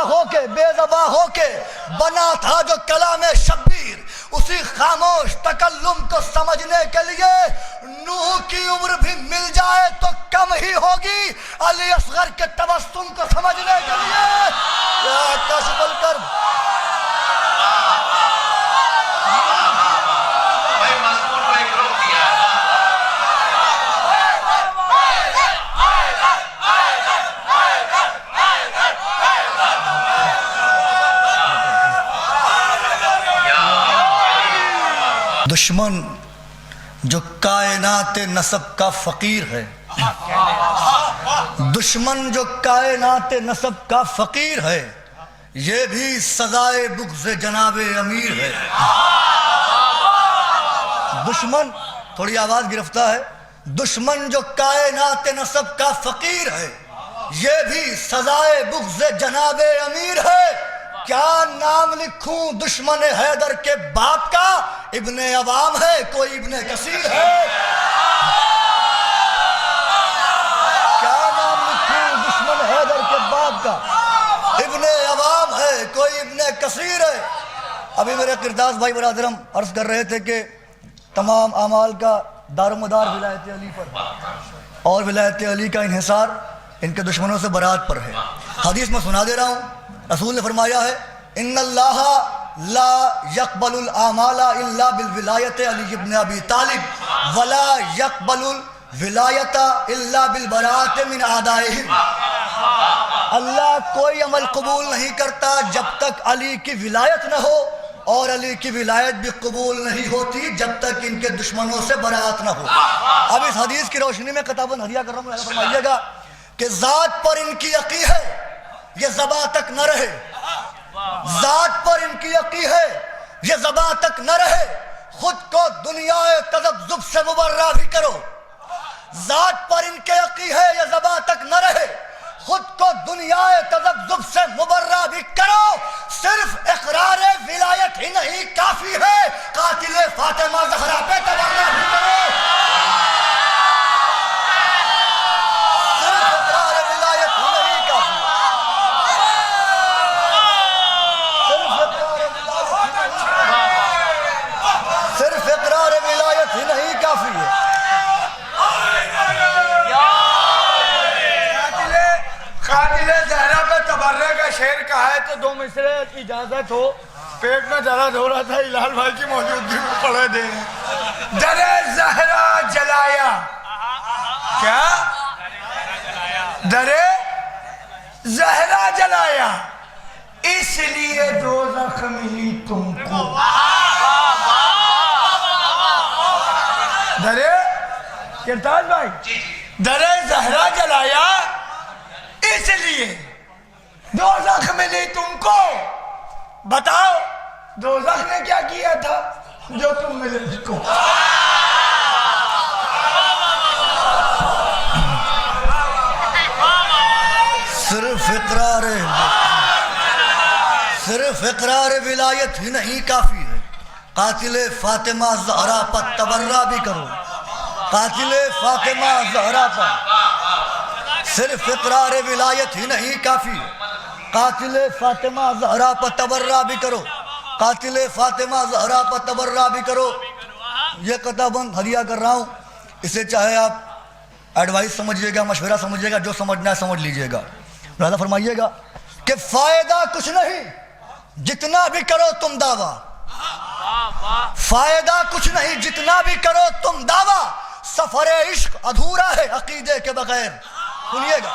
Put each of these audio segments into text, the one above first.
ہو کے بے زباں ہو کے بنا تھا جو کلام شبیر، اسی خاموش تکلم کو سمجھنے کے لیے نوح کی عمر بھی مل جائے تو کم ہی ہوگی علی اصغر کے تبسم کو سمجھنے کے لیے۔ یا کاشف الکرب، دشمن جو کائنات نسب کا فقیر ہے، دشمن جو کائنات نسب کا فقیر ہے، یہ بھی سزائے بغض جناب امیر ہے۔ دشمن، تھوڑی آواز گرفتہ ہے، دشمن جو کائنات نسب کا فقیر ہے، یہ بھی سزائے بغض جناب امیر ہے۔ کیا نام لکھوں دشمن حیدر کے باپ کا، ابن عوام ہے کوئی ابن کثیر ہے۔ کیا نام لکھوں دشمن حیدر کے باپ کا، ابن عوام ہے کوئی ابن کثیر ہے۔ ابھی میرے قرداس بھائی برادرم عرض کر رہے تھے کہ تمام اعمال کا دار و مدار ولایت علی پر، اور ولایت علی کا انحصار ان کے دشمنوں سے برات پر ہے۔ حدیث میں سنا دے رہا ہوں، رسول نے فرمایا ہے ان اللہ لا يقبل الاعمال الا بالولایت علی ابن ابی طالب ولا يقبل الولایت الا بالبراءۃ من اعدائهم۔ اللہ کوئی عمل قبول نہیں کرتا جب تک علی کی ولایت نہ ہو، اور علی کی ولایت بھی قبول نہیں ہوتی جب تک ان کے دشمنوں سے برات نہ ہو۔ اب اس حدیث کی روشنی میں خطاباً ہدیہ کر رہا ہوں، فرمائیے گا کہ ذات پر ان کی یقین ہے یہ زباں تک نہ رہے، ذات پر ان کی یقین ہے یہ زباں تک نہ رہے، خود کو دنیا تذبذب سے مبرہ بھی کرو۔ ذات پر ان کے یقین ہے یہ زباں تک نہ رہے، خود کو دنیا تذبذب سے مبرہ بھی کرو۔ صرف اقرار ولایت ہی نہیں کافی ہے، قاتل فاطمہ زہرا پہ تبرہ بھی کرو۔ شعر کہا ہے تو دو مصرے اجازت ہو، پیٹ میں درد ہو رہا تھا، ہلال بھائی کی موجودگی میں پڑھے دے رہے۔ در زہرا جلایا، کیا در زہرا جلایا اس لیے دوزخ ملی تم کو۔ در کرتاز بھائی، در زہرا جلایا اس لیے دوزخ ملی تم کو۔ بتاؤ دوزخ نے کیا کیا تھا جو تم ملے اس کو؟ صرف اقرار ولایت ہی نہیں کافی ہے، قاتل فاطمہ زہرا پر تبرہ بھی کرو۔ قاتل فاطمہ زہرا پر صرف اقرار ولایت ہی نہیں کافی ہے، قاتل فاطمہ زہرا پر تبرہ بھی کرو، قاتل فاطمہ زہرا پر تبرہ بھی کرو۔ یہ قطعاً ہدیہ کر رہا ہوں، اسے چاہے آپ ایڈوائس سمجھیے گا، مشورہ سمجھیے گا، جو سمجھنا ہے سمجھ لیجئے گا۔ لہذا فرمائیے گا کہ فائدہ کچھ نہیں جتنا بھی کرو تم دعویٰ، فائدہ کچھ نہیں جتنا بھی کرو تم دعویٰ، سفر عشق ادھورا ہے عقیدے کے بغیر۔ سنیے گا،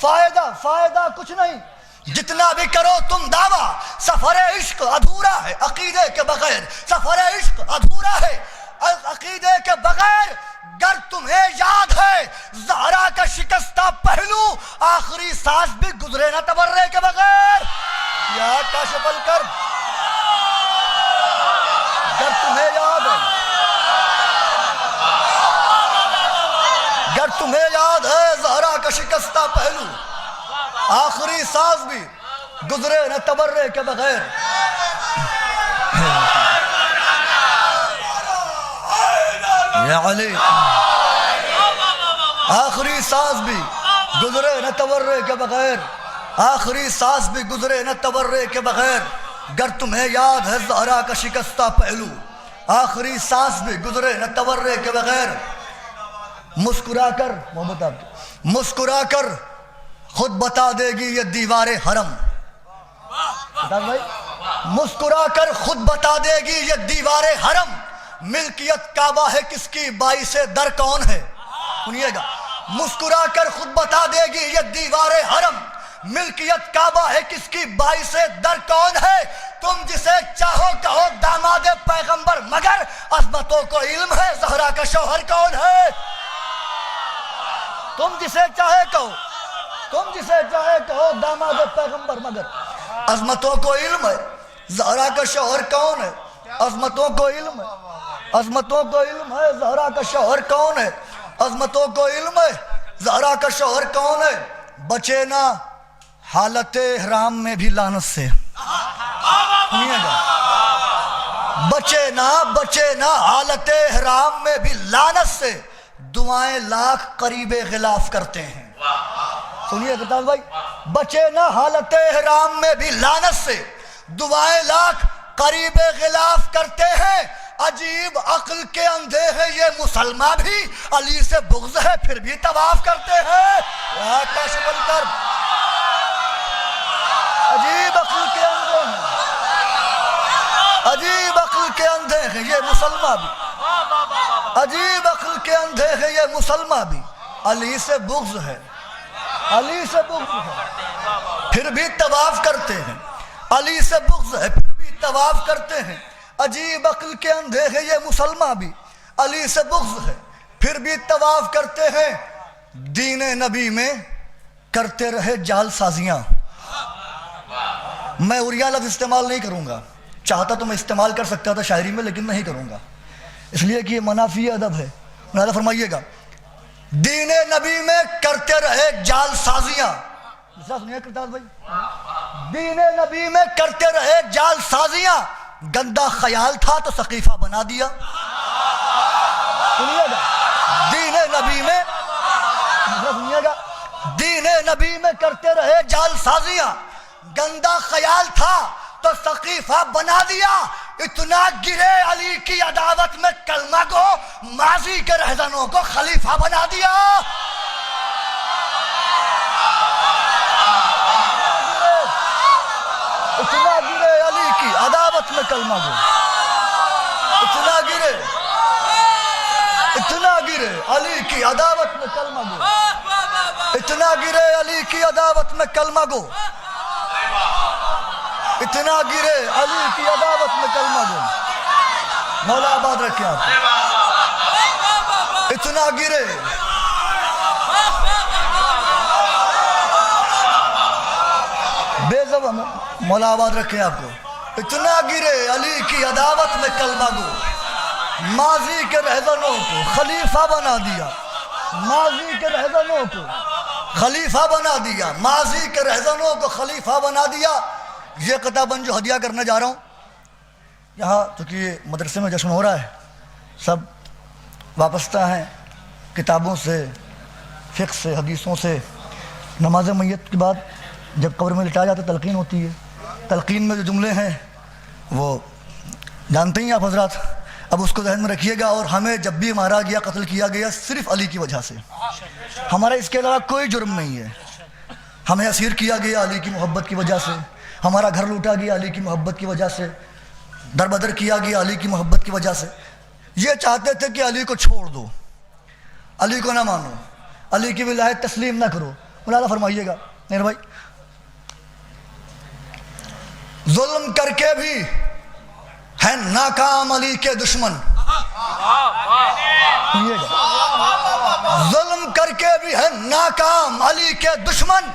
فائدہ کچھ نہیں جتنا بھی کرو تم دعویٰ، سفر عشق ادھورا ہے عقیدے کے بغیر، سفر عشق ادھورا ہے عقیدے کے بغیر۔ گر تمہیں یاد ہے زہرا کا شکستہ پہلو، آخری سانس بھی گزرے نہ تبرے کے بغیر۔ یا کاشف الکرب، گر تمہیں یاد ہے، گر تمہیں یاد ہے زہرا کا شکستہ پہلو، آخری سانس بھی گزرے نہ تبرے کے بغیر۔ یا علی، آخری سانس بھی گزرے نہ تبرے کے بغیر۔ آخری سانس بھی گزرے نہ تورے کے بغیر، گر تمہیں یاد ہے زہرا کا شکستہ پہلو، آخری سانس بھی گزرے نہ تورے کے بغیر، مسکرا کر محمد آپ کی مسکرا کر خود بتا دے گی یہ دیوار حرم، بھائی مسکرا کر خود بتا دے گی یہ دیوار حرم، ملکیت کعبہ ہے کس کی باعث در کون ہے، سنیے گا، مسکرا کر خود بتا دے گی یہ دیوار حرم، ملکیت کعبہ ہے کس کی باعث در کون ہے، تم جسے چاہو کہو داماد پیغمبر، مگر عظمتوں کو علم ہے زہرا کا شوہر کون ہے، تم جسے چاہے کہو داماد پیغمبر، مگر عظمتوں کو علم ہے زہرا کا شوہر کون ہے، عظمتوں کو علم ہے، عظمتوں کو علم ہے زہرا کا شوہر کون ہے، عظمتوں کو علم ہے زہرا کا شوہر کون ہے، بچے نہ حالت احرام میں بھی لعنت سے، سنیے گا، بچے نہ حالت احرام میں بھی لعنت سے، دعائیں لاکھ قریب غلاف کرتے ہیں، سنیے گا بھائی، بچے نہ حالت احرام میں بھی لعنت سے، دعائیں لاکھ قریب غلاف کرتے ہیں، عجیب عقل کے اندھے ہیں یہ مسلمان بھی، علی سے بغض ہے پھر بھی طواف کرتے ہیں، کاشف الکرب، عجیب عقل کے اندھے ہیں، عجیب عقل کے اندھے ہیں یہ مسلمان بھی، عجیب عقل کے اندھے ہیں یہ مسلمان بھی، علی سے بغض ہے، علی سے بغض ہے پھر بھی طواف کرتے ہیں، علی سے بغض ہے پھر بھی طواف کرتے ہیں، عجیب عقل کے اندھے ہیں یہ مسلمان بھی، علی سے بغض ہے پھر بھی طواف کرتے ہیں، دین نبی میں کرتے رہے جال سازیاں، میں اوریا لفظ استعمال نہیں کروں گا، چاہتا تو میں استعمال کر سکتا تھا شاعری میں لیکن نہیں کروں گا، اس لیے کہ یہ منافی ادب ہے، لہذا فرمائیے گا، دین نبی میں کرتے رہے جال سازیاں، سنیے کرتاز بھائی، دین نبی میں کرتے رہے جال سازیاں، گندا خیال تھا تو سقیفہ بنا دیا، سنیے گا، دین نبی میں، سنیے گا، دین نبی میں کرتے رہے جال سازیاں، گندا خیال تھا تو سقیفہ بنا دیا، اتنا گرے علی کی عداوت میں کلمہ کو، ماضی کے رہزنوں کو خلیفہ بنا دیا، اتنا گرے علی کی عداوت میں کلمہ کو، اتنا گرے علی کی عداوت میں کلمہ گو، اتنا گرے علی کی عداوت میں کلمہ گو، اتنا گرے علی کی عداوت میں کلمہ گو، مولا آباد رکھیں آپ، اتنا گرے بے زبان، مولا آباد رکھیں آپ کو، اتنا گرے علی کی عداوت میں کلمہ گو، ماضی کے رہزنوں کو خلیفہ بنا دیا، ماضی کے رہزنوں کو خلیفہ بنا دیا، ماضی کے رہزنوں کو خلیفہ بنا دیا، یہ کتاباً جو ہدیہ کرنے جا رہا ہوں، یہاں چونکہ مدرسے میں جشن ہو رہا ہے، سب وابستہ ہیں کتابوں سے، فقہ سے، حدیثوں سے، نماز میت کے بعد جب قبر میں لٹایا جاتا تلقین ہوتی ہے، تلقین میں جو جملے ہیں وہ جانتے ہی آپ حضرات، اب اس کو ذہن میں رکھیے گا، اور ہمیں جب بھی مارا گیا، قتل کیا گیا، صرف علی کی وجہ سے، ہمارا اس کے علاوہ کوئی جرم نہیں ہے، ہمیں اسیر کیا گیا علی کی محبت کی وجہ سے، ہمارا گھر لوٹا گیا علی کی محبت کی وجہ سے، در بدر کیا گیا علی کی محبت کی وجہ سے، یہ چاہتے تھے کہ علی کو چھوڑ دو، علی کو نہ مانو، علی کی ولایت تسلیم نہ کرو، مولانا فرمائیے گا میرے بھائی، ظلم کر کے بھی ہے ناکام علی کے دشمن، ظلم کر کے بھی ہے ناکام علی کے دشمن،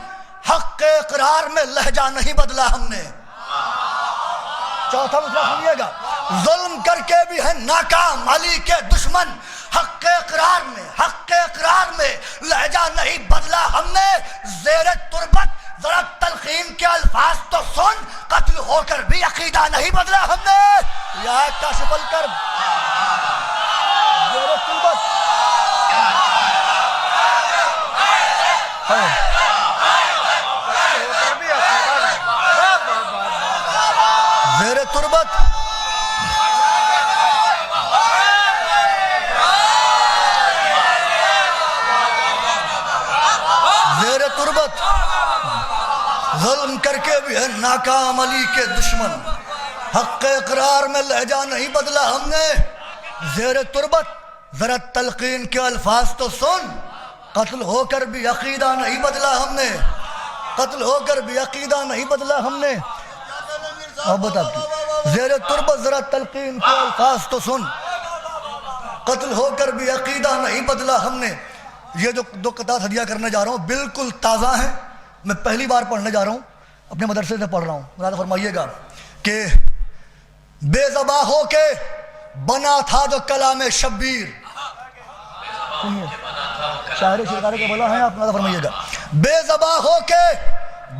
حق اقرار میں لہجہ نہیں بدلا ہم نے، چوتھا مسئلہ سنیے گا، ظلم کر کے بھی ہے ناکام علی کے دشمن، حق اقرار میں لہجہ نہیں بدلا ہم نے، زیر تربت ذرا تلقین کے الفاظ تو سن، قتل ہو کر بھی عقیدہ نہیں بدلا ہم نے، یا کاشف الکرب، زیر تربت تربت زیر تربت ظلم کر کے بھی ہے ناکام علی کے دشمن، حق اقرار میں لہجہ نہیں بدلا ہم نے۔ زیر تربت ذرا تلقین کے الفاظ تو سن، قتل ہو کر بھی عقیدہ نہیں بدلا ہم نے، قتل ہو کر بھی عقیدہ نہیں بدلا ہم نے۔ محبت آپ کی زیر تربت ذرا تلقین کے الفاظ تو سن، قتل ہو کر بھی عقیدہ نہیں بدلا ہم نے۔ یہ جو دو قطعات ہدیہ کرنے جا رہا ہوں بالکل تازہ ہیں، میں پہلی بار پڑھنے جا رہا ہوں، اپنے مدرسے سے پڑھ رہا ہوں۔ مراد فرمائیے گا کہ بے زباں ہو کے بنا تھا جو کلام شبیر، سنیے شاعر شیرکارے کے بولا ہے آپ، مراد فرمائیے گا بے زباں ہو کے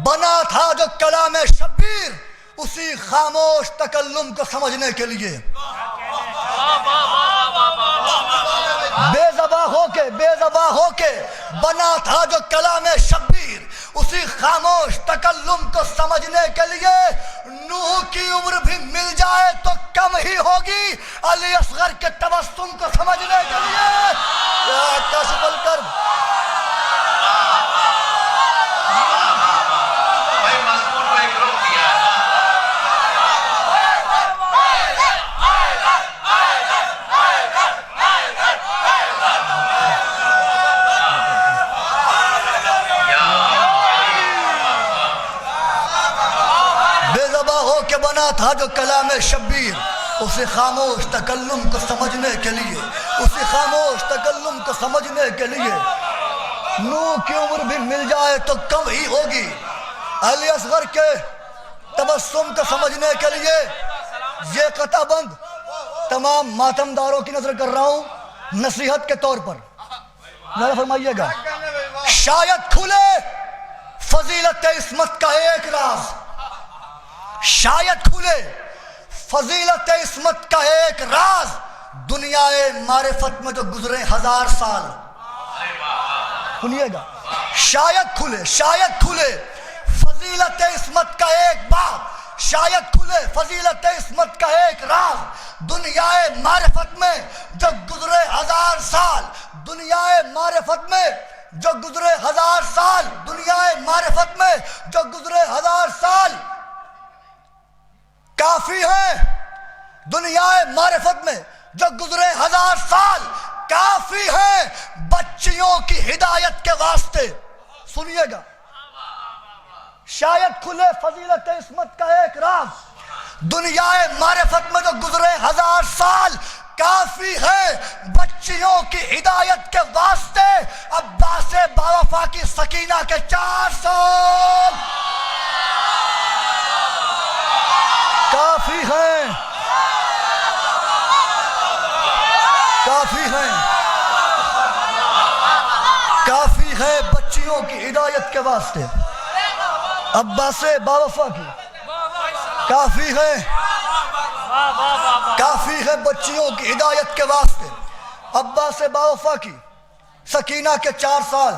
بنا تھا جو کلام شبیر، اسی خاموش تکلم کو سمجھنے کے لیے۔ بے زباں ہو کے بنا تھا جو کلام شبیر، اسی خاموش تکلم کو سمجھنے کے لیے۔ نوح کی عمر بھی مل جائے تو کم ہی ہوگی علی اصغر کے تبسم کو سمجھنے کے لیے۔ یا کاشف الکرب بنا تھا جو کلام شبیر، اسی خاموش تکلم کو سمجھنے کے لیے، اسی خاموش تکلم کو سمجھنے کے لیے۔ نوح کی عمر بھی مل جائے تو کم ہی ہوگی علی اصغر کے تبسم کو سمجھنے کے لیے۔ یہ قطع بند تمام ماتمداروں کی نظر کر رہا ہوں نصیحت کے طور پر، ذرا فرمائیے گا۔ شاید کھلے فضیلت عصمت کا ایک راز، شاید کھلے فضیلت عصمت کا ایک راز، دنیا معرفت میں جو گزرے 1000 سال۔ سنیے گا، شاید کھلے فضیلت عصمت کا ایک باب، شاید کھلے فضیلت عصمت کا ایک راز، دنیا معرفت میں جو گزرے 1000 سال، دنیا معرفت میں جو گزرے 1000 سال، دنیا معرفت میں جو گزرے 1000 سال کافی ہے۔ دنیا معرفت میں جو گزرے 1000 سال کافی ہے بچیوں کی ہدایت کے واسطے۔ سنیے گا، شاید کھلے فضیلت عصمت کا ایک راز، دنیا معرفت میں جو گزرے 1000 سال کافی ہے بچیوں کی ہدایت کے واسطے۔ عباس باوفا کی سکینہ کے 4 سال کافی ہیں، کافی ہیں، کافی ہے بچیوں کی ہدایت کے واسطے۔ عباس باوفا کی کافی ہے، کافی ہے بچیوں کی ہدایت کے واسطے۔ عباس باوفا کی سکینہ کے 4 سال،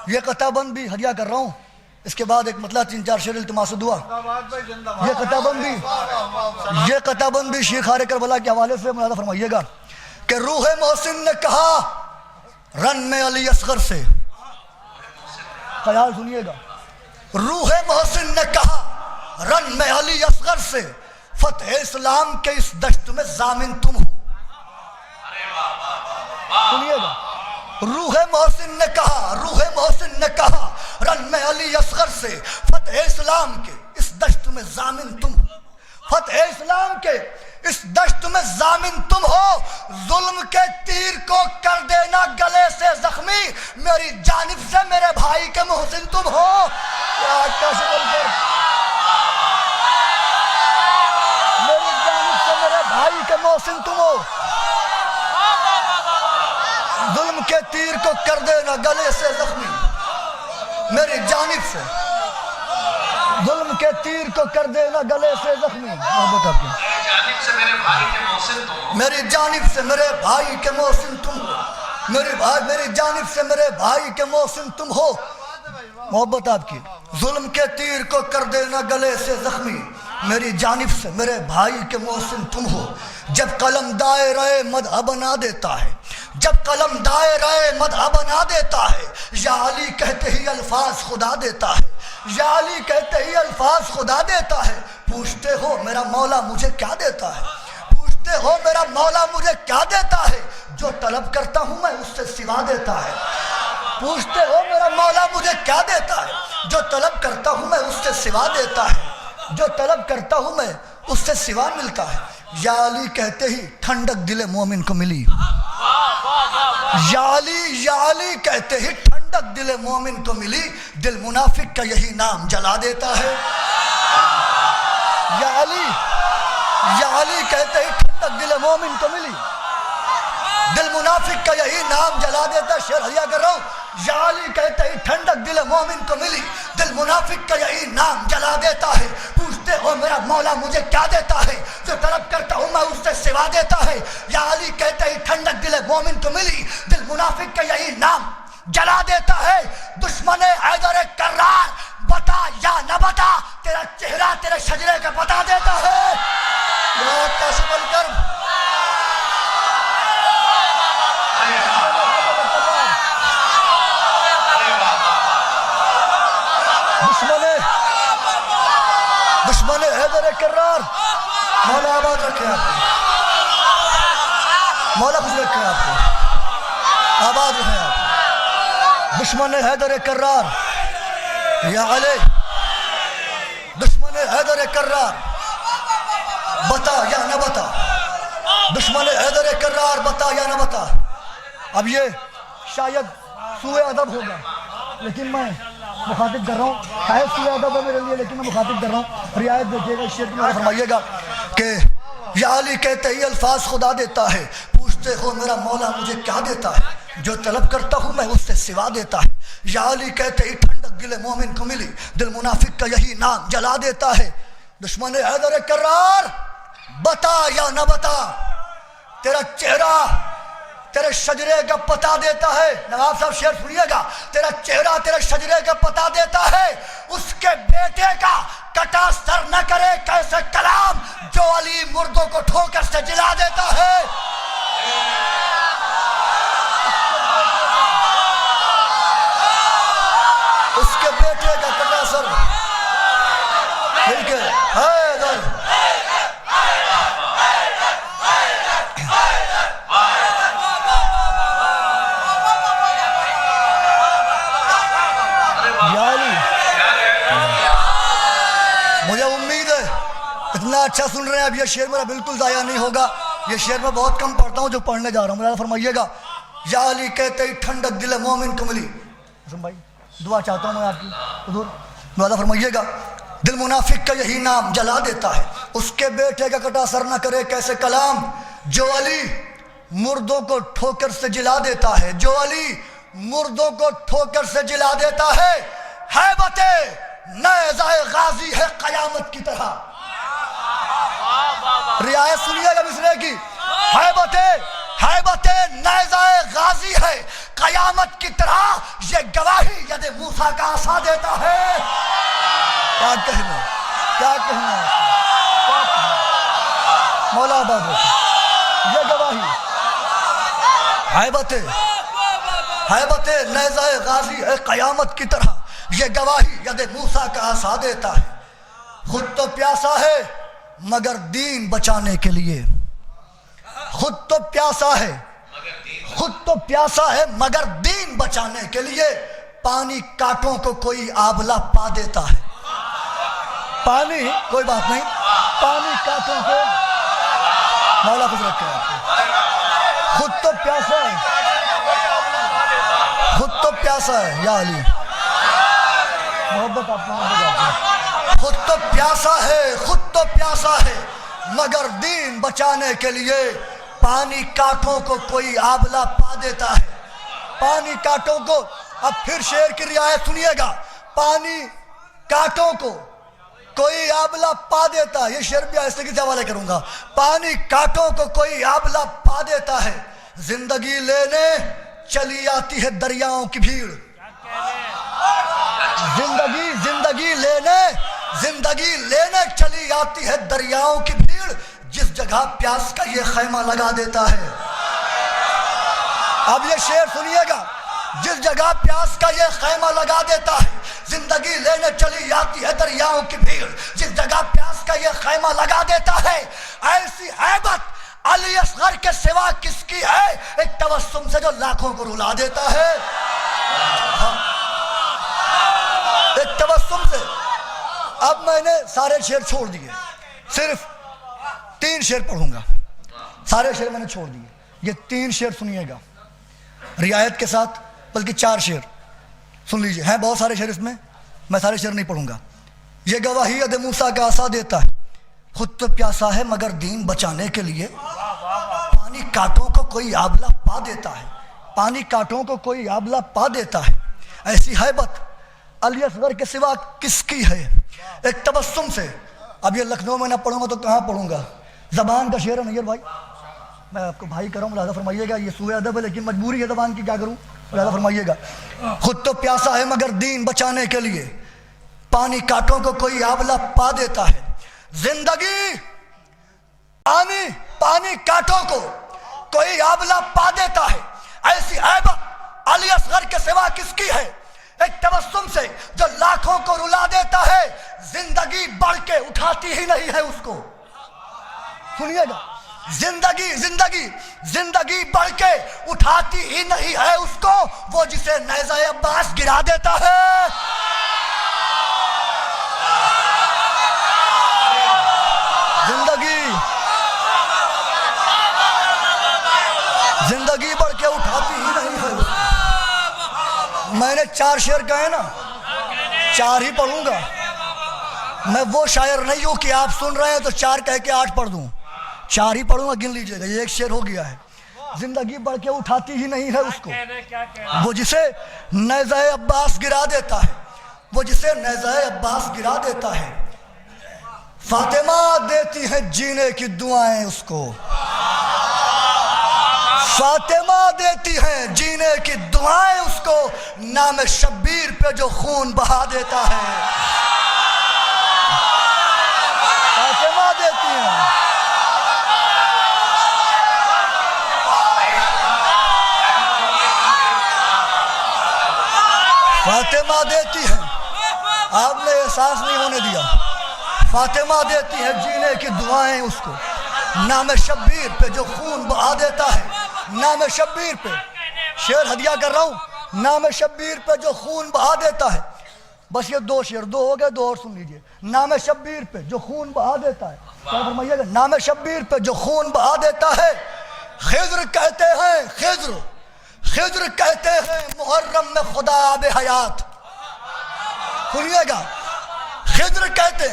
یہ قطع بند بھی ہدیہ کر رہا ہوں، اس کے بعد ایک مطلع 3-4 شعر التماس دعا۔ یہ قطع بند بھی شیخ خار کربلا کے حوالے سے ملاحظہ فرمائیے گا کہ روح محسن نے کہا رن میں علی اصغر سے، خیال سنیے گا، روح محسن نے کہا رن میں علی اصغر سے، فتح اسلام کے اس دشت میں ضامن تم ہو۔ سنیے گا، روح محسن نے کہا رن میں علی اصغر سے، فتح اسلام کے اس دشت میں ضامن تم ہو، فتح اسلام کے اس دشت میں ضامن تم ہو، ظلم کے تیر کو کر دینا گلے سے زخمی، میری جانب سے میرے بھائی کے محسن تم ہو۔ یا کاشف الکرب، میری جانب سے میرے بھائی کے محسن تم ہو، ظلم کے تیر کو کر دینا گلے سے زخمی، میری جانب سے ظلم کے تیر کو کر دینا گلے سے زخمی۔ محبت آپ کی میری جانب سے میرے بھائی کے محسن تم ہو، میری جانب سے میرے بھائی کے محسن تم ہو۔ محبت آپ کی ظلم کے تیر کو کر دینا گلے سے زخمی، میری جانب سے میرے بھائی کے محسن تم ہو. جب قلم دائرہ مدح بنا دیتا ہے, جب قلم دائرہ مدح بنا دیتا ہے, یا علی کہتے ہی الفاظ خدا دیتا ہے, یا علی کہتے ہی الفاظ خدا دیتا ہے. پوچھتے ہو میرا مولا مجھے کیا دیتا ہے, پوچھتے ہو میرا مولا مجھے کیا دیتا ہے, جو طلب کرتا ہوں میں اس سے سوا دیتا ہے. پوچھتے ہو میرا مولا مجھے کیا دیتا ہے, جو طلب کرتا ہوں میں اس سے سوا دیتا ہے, جو طلب کرتا ہوں میں اس سے سوا ملتا ہے. یا علی کہتے ہی ٹھنڈک دل مومن کو ملی, یا علی کہتے ہی ٹھنڈک دل مومن کو ملی, دل منافق کا یہی نام جلا دیتا ہے. یا علی کہتے ہی ٹھنڈک دل مومن کو ملی, دل منافق کا یہی نام جلا دیتا ہے. شعر حیا کر رہا ہوں. یا علی کہتے ہی ٹھنڈک دل مومن کو ملی, دل منافق کا یہی نام جلا دیتا ہے. پوچھتے ہو میرا مولا مجھے کیا دیتا ہے, جو طلب کرتا ہوں میں اس سے سوا دیتا ہے. یا علی کہتے ہی ٹھنڈک دل مومن کو ملی, دل منافق کا یہی نام جلا دیتا ہے. دشمن حیدر کرار بتا یا نہ بتا, تیرا چہرہ تیرے شجرے کا بتا دیتا ہے. یا کاشف الکرب دشمن حیدر کرار, مولا آباد رکھے آپ کو, مولا خوش رکھے آپ کو, آباد رکھے آپ. دشمن حیدر کرار, یا علی دشمن حیدر کرار بتا یا نہ بتا, دشمن حیدر کرار بتا یا نہ بتا. اب یہ شاید سوء ادب ہوگا لیکن میں مخاطب کر رہا ہوں, شاید سوء ادب ہے میرے لیے لیکن میں مخاطب کر رہا ہوں. رعایت دیکھیے گا, اس شعر میں فرمائیے گا کہ یا علی کہتے ہی الفاظ خدا دیتا ہے. پوچھتے ہو میرا مولا مجھے کیا دیتا ہے, جو طلب کرتا ہوں میں اس سے سوا دیتا ہے. یا علی کہتے ہی ٹھنڈک دل مومن کو ملی, دل منافق کا یہی نام جلا دیتا ہے. دشمن حیدر کرار بتا یا نہ بتا, تیرا چہرہ تیرے شجرے کا پتا دیتا ہے. نواب صاحب شعر سنیے گا. تیرا چہرہ تیرے شجرے کا پتا دیتا ہے, اس کے بیٹے کا کٹا سر نہ کرے کیسے کلام, جو علی مردوں کو ٹھوکر سے جلا دیتا ہے. اس کے بیٹے کا کٹا سر ٹھیک ہے حیدر. مجھے امید ہے اتنا اچھا سن رہے ہیں. اب یہ شعر میرا بالکل ضائع نہیں ہوگا, یہ شعر میں بہت کم پڑھتا ہوں جو پڑھنے جا رہا ہوں. مجھے فرمائیے گا. یا علی کہتے ہی ٹھنڈک دل مومن کو ملی. حسن بھائی دعا چاہتا ہوں میں آپ کی, حضور دعا فرمائیے گا. دل منافق کا یہی نام جلا دیتا ہے, اس کے بیٹے کا کٹا سر نہ کرے کیسے کلام, جو علی مردوں کو ٹھوکر سے جلا دیتا ہے, جو علی مردوں کو ٹھوکر سے جلا دیتا ہے. ہیبت نیزہ غازی ہے قیامت کی طرح. رعایت سنیے گا مصرے کی. ہیبت نیزہ غازی ہے قیامت کی طرح, یہ گواہی ید موسیٰ کا عصا دیتا ہے. کیا کہنا, کیا کہنا مولا آباد رکھے. یہ گواہی ہیبت نیزہ غازی ہے قیامت کی طرح, یہ گواہی ید موسیٰ کا عصا دیتا ہے. خود تو پیاسا ہے مگر دین بچانے کے لیے, خود تو پیاسا ہے مگر دین بچانے کے لیے, پانی کاٹوں کو کوئی آبلہ پا دیتا ہے. پانی کوئی بات نہیں, پانی کاٹوں کو مولا خوش رکھے آپ کو. خود تو پیاسا ہے یا علی محبت آپ خود تو پیاسا ہے مگر دین بچانے کے لیے, پانی کاٹوں کو کوئی آبلہ پا دیتا ہے. پانی کاٹوں کو, اب پھر شعر کی رعایت سنیے گا. پانی کاٹوں کو کوئی آبلہ پا دیتا ہے. یہ شعر بھی ایسے کی حوالے کروں گا. پانی کاٹوں کو کوئی آبلہ پا دیتا ہے, زندگی لینے چلی آتی ہے دریاؤں کی بھیڑ. زندگی لینے زندگی لینے چلی آتی ہے دریاؤں کی بھیڑ، جس جگہ پیاس کا یہ خیمہ لگا دیتا ہے۔ اب یہ شعر سنیے گا، جس جگہ پیاس کا یہ خیمہ لگا دیتا ہے، زندگی لینے چلی آتی ہے دریاؤں کی بھیڑ، جس جگہ پیاس کا یہ خیمہ لگا دیتا ہے، ایسی ہیبت علی اصغر کے سوا کس کی ہے، ایک تبسم سے جو لاکھوں کو رلا دیتا ہے۔ ایک تبسم سے۔ اب میں نے سارے شعر چھوڑ دیے، صرف 3 شعر پڑھوں گا، سارے شعر میں نے چھوڑ دیے، یہ 3 شعر سنیے گا رعایت کے ساتھ، بلکہ 4 شعر سن لیجئے، ہیں بہت سارے شعر اس میں سارے شعر نہیں پڑھوں گا۔ یہ گواہی عد موسیٰ کا عصا دیتا ہے، خود تو پیاسا ہے مگر دین بچانے کے لیے، پانی کانٹوں کو کوئی آبلہ پا دیتا ہے، پانی کانٹوں کو کوئی آبلہ پا دیتا ہے، ایسی ہیبت علی اصغر کے سوا کس کی ہے، ایک تبسم سے۔ اب یہ لکھنؤ میں نہ پڑھوں گا تو کہاں پڑھوں گا، زبان کا شعر ہے نیر بھائی، میں آپ کو بھائی کر رہا ہوں، ملاحظہ فرمائیے گا، یہ سوء ادب ہے لیکن مجبوری ہے زبان کی، کیا کروں، ملاحظہ فرمائیے گا۔ خود تو پیاسا ہے مگر دین بچانے کے لیے، پانی کانٹوں کو کوئی آبلہ پا دیتا ہے، زندگی پانی کانٹوں کو کوئی آبلہ پا دیتا ہے، ایسی ہیبت علی اصغر کے سوا کس کی ہے، ایک تبسم سے جو لاکھوں کو رلا دیتا ہے، زندگی بڑھ کے اٹھاتی ہی نہیں ہے اس کو۔ سنیے گا، زندگی بڑھ کے اٹھاتی ہی نہیں ہے اس کو، وہ جسے نیزہ عباس گرا دیتا ہے۔ زندگی بڑھ کے اٹھاتی ہی نہیں ہے۔ میں نے 4 شعر کہے نا، 4 ہی پڑھوں گا، میں وہ شاعر نہیں ہوں کہ آپ سن رہے ہیں تو 4 کہہ کے 8 پڑھ دوں، 4 ہی پڑھوں گا، گن لیجئے گا، یہ 1 شعر ہو گیا ہے۔ زندگی بڑھ کے اٹھاتی ہی نہیں ہے اس کو، وہ جسے نیزہ عباس گرا دیتا ہے، وہ جسے نیزہ عباس گرا دیتا ہے، فاطمہ دیتی ہیں جینے کی دعائیں اس کو، فاطمہ دیتی ہیں جینے کی دعائیں اس کو، نام شبیر پہ جو خون بہا دیتا ہے، فاطمہ دیتی ہیں۔ فاطمہ دیتی ہیں، آپ نے احساس نہیں ہونے دیا، فاطمہ دیتی ہے جینے کی دعائیں اس کو، نام شبیر پہ جو خون بہا دیتا ہے، نام شبیر پہ، شعر ہدیہ کر رہا ہوں، نام شبیر پہ جو خون بہا دیتا ہے۔ بس یہ 2 شعر، 2 ہو گئے، 2 اور سن لیجئے۔ نام شبیر پہ جو خون بہا دیتا ہے، کیا فرمائیے گا، نام شبیر پہ جو خون بہا دیتا ہے، خضر کہتے ہیں، خضر کہتے ہیں محرم میں خدا آب حیات، سنیے گا، خضر کہتے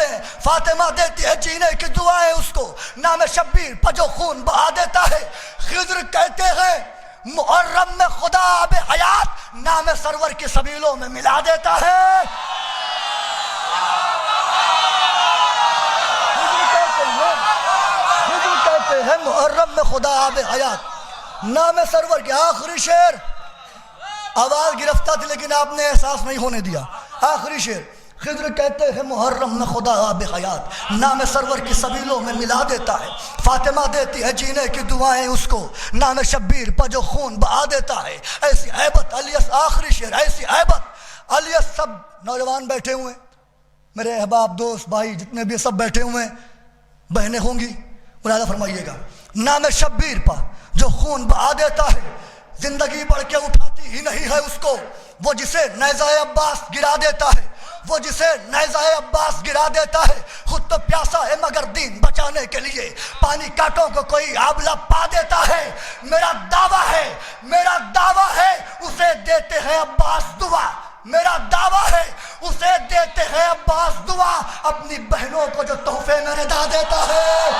ہیں، فاطمہ دیتی ہے جینے کی دعائیں اس کو، نام شبیر پر جو خون بہا دیتا ہے، خضر کہتے ہیں محرم میں خدا آب حیات، نام سرور کی سبیلوں میں ملا دیتا ہے۔ خضر کہتے ہیں محرم میں خدا آب حیات، نام سرور کے آخری شعر، آواز گرفتہ تھی لیکن آپ نے احساس نہیں ہونے دیا، آخری شعر، خضر کہتے ہیں محرم میں خدا آب حیات، نام سرور کی سبیلوں میں ملا دیتا ہے، فاطمہ دیتی ہے جینے کی دعائیں اس کو، نام شبیر پر جو خون بہا دیتا ہے، ایسی ہیبت آخری شعر، ایسی ہیبت علی، سب نوجوان بیٹھے ہوئے ہیں، میرے احباب دوست بھائی جتنے بھی سب بیٹھے ہوئے ہیں، بہنیں ہوں گی، ملاحظہ فرمائیے گا، نام شبیر پر جو خون بہا دیتا ہے، زندگی بڑھ کے اٹھاتی ہی نہیں ہے اس کو، وہ جسے نیزہ عباس گرا دیتا ہے، وہ جسے نیزہ عباس گرا دیتا ہے، خود تو پیاسا ہے مگر دین بچانے کے لیے، پانی کانٹوں کو کوئی آبلہ پا دیتا ہے، میرا دعویٰ ہے اسے دیتے ہیں عباس دعا، میرا دعویٰ ہے اسے دیتے ہیں عباس دعا، اپنی بہنوں کو جو تحفے میں ردا دیتا ہے۔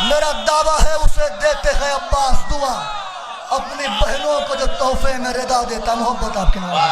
میرا دعویٰ ہے اسے دیتے ہیں عباس دعا، اپنی بہنوں کو جو تحفے میں ردا دیتا۔ محبت آپ کے نام